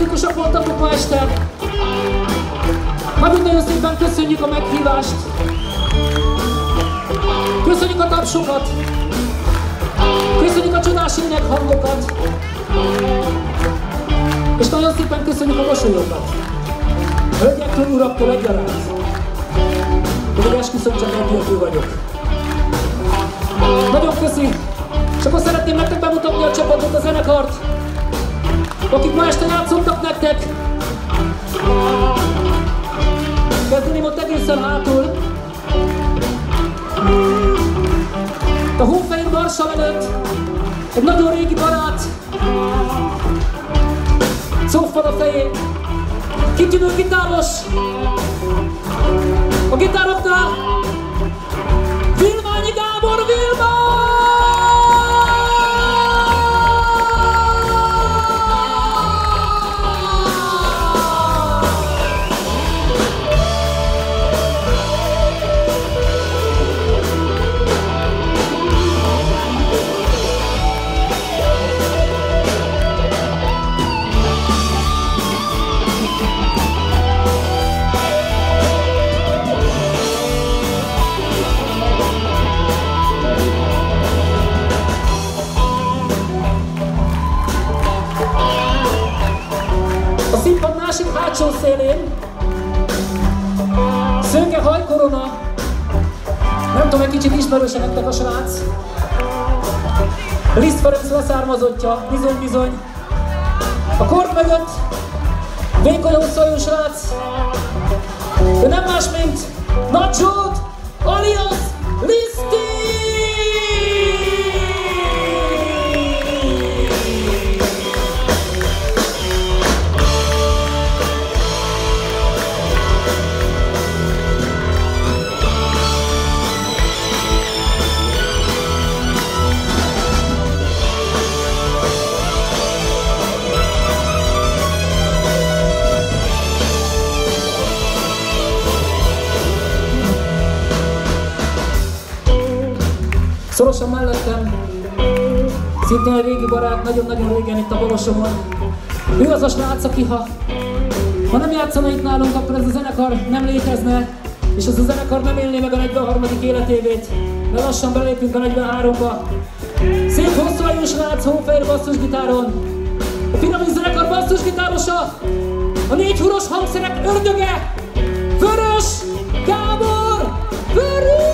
fantasztikusak voltatok ma este. Nagyon szépen köszönjük a meghívást. Köszönjük a tapsokat. Köszönjük a csodás énekhangokat. És nagyon szépen köszönjük a mosolyokat. Hölgyektől, uraktól egyaránt. Pedig esküszöm, csak egyértő vagyok. Nagyon köszi. És akkor szeretném nektek bemutatni a csapatot, a zenekart, akik ma este játszottak nektek. Kezdeném ott egészen hátul. A Hófehér Marssal előtt egy nagyon régi barát, Szófad a fején, kitűnő gitáros. A gitároknál Vilmányi Gábor Vilma! Hátsó szélén szőke hajkorona, nem tudom, egy kicsit ismerőse nektek a srác. Liszt Ferenc leszármazottja, bizony-bizony. A kord mögött vékony hosszú srác, de nem más, mint Nagy Zsolt, alias Liszti! Szorosan mellettem, szintén egy régi barát, nagyon-nagyon régen itt a Bolosomon. Ő az a srác, aki ha nem játszana itt nálunk, akkor ez a zenekar nem létezne, és ez a zenekar nem élné meg a 43. életévét, de lassan belépünk a 43-ba. Szép hosszú hajú srác, hófehér basszusgitáron. A Piramis zenekar basszusgitárosa, a 4 huros hangszerek ördöge, Vörös Gábor Vörös!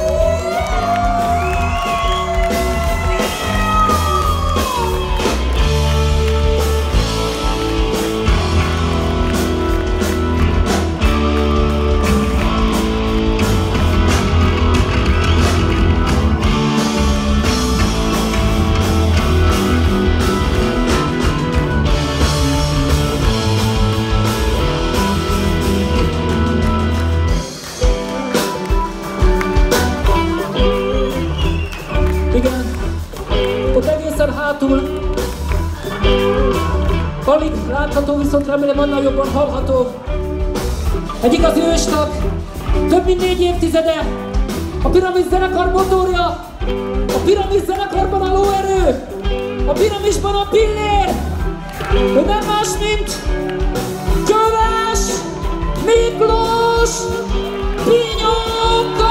Alig látható, viszont remélem annál jobban hallható. Egy igazi őstag, több mint 4 évtizede, a Piramis zenekar motorja, a Piramis zenekarban a lóerő, a Piramisban a pillér, ő nem más, mint Köves Miklós Pinyóka!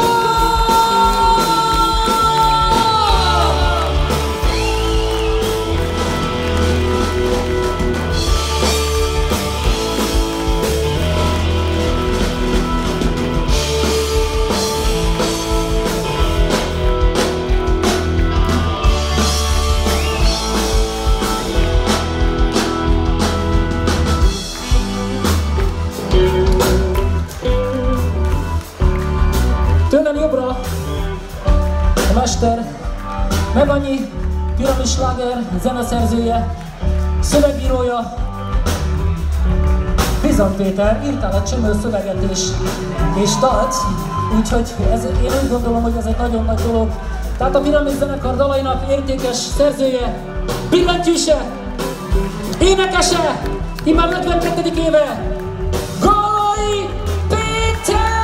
Tőlem jobbra a mester, Megannyi, Piramis sláger zeneszerzője, szövegírója, Bizony Péter, írtál egy csomó szöveget és dalt, úgyhogy én úgy gondolom, hogy ez egy nagyon nagy dolog. Tehát a Piramis zenekar dalainak értékes szerzője, billentyűse, énekese, immár 42. éve, Galai Péter!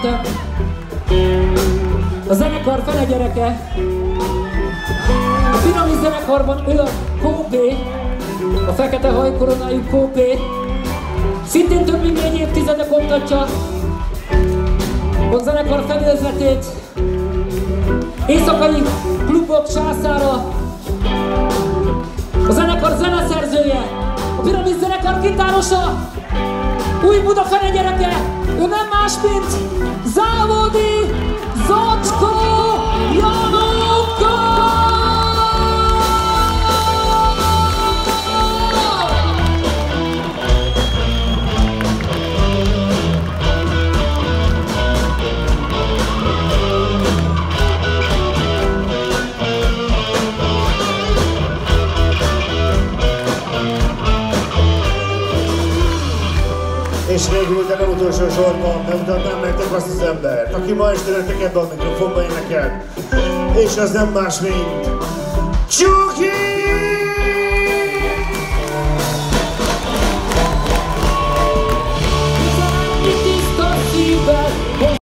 mellettem a zenekar fele gyereke. A Piramis zenekarban ő a Kópé, a fekete hajkoronájú Kópé. Szintén több mint 4 évtizede koptatja a zenekar fedélzetét. Éjszakai klubok császára. A zenekar zeneszerzője, a Piramis zenekar gitárosa, Új Buda fene gyereke, ő nem más, mint Závodi Zacskó Janokka! És végül, de nem utolsó sorban bemutatnám nektek azt az embert, aki ma este nektek ebben a mikrofonban énekel. És az nem más, mint Csú!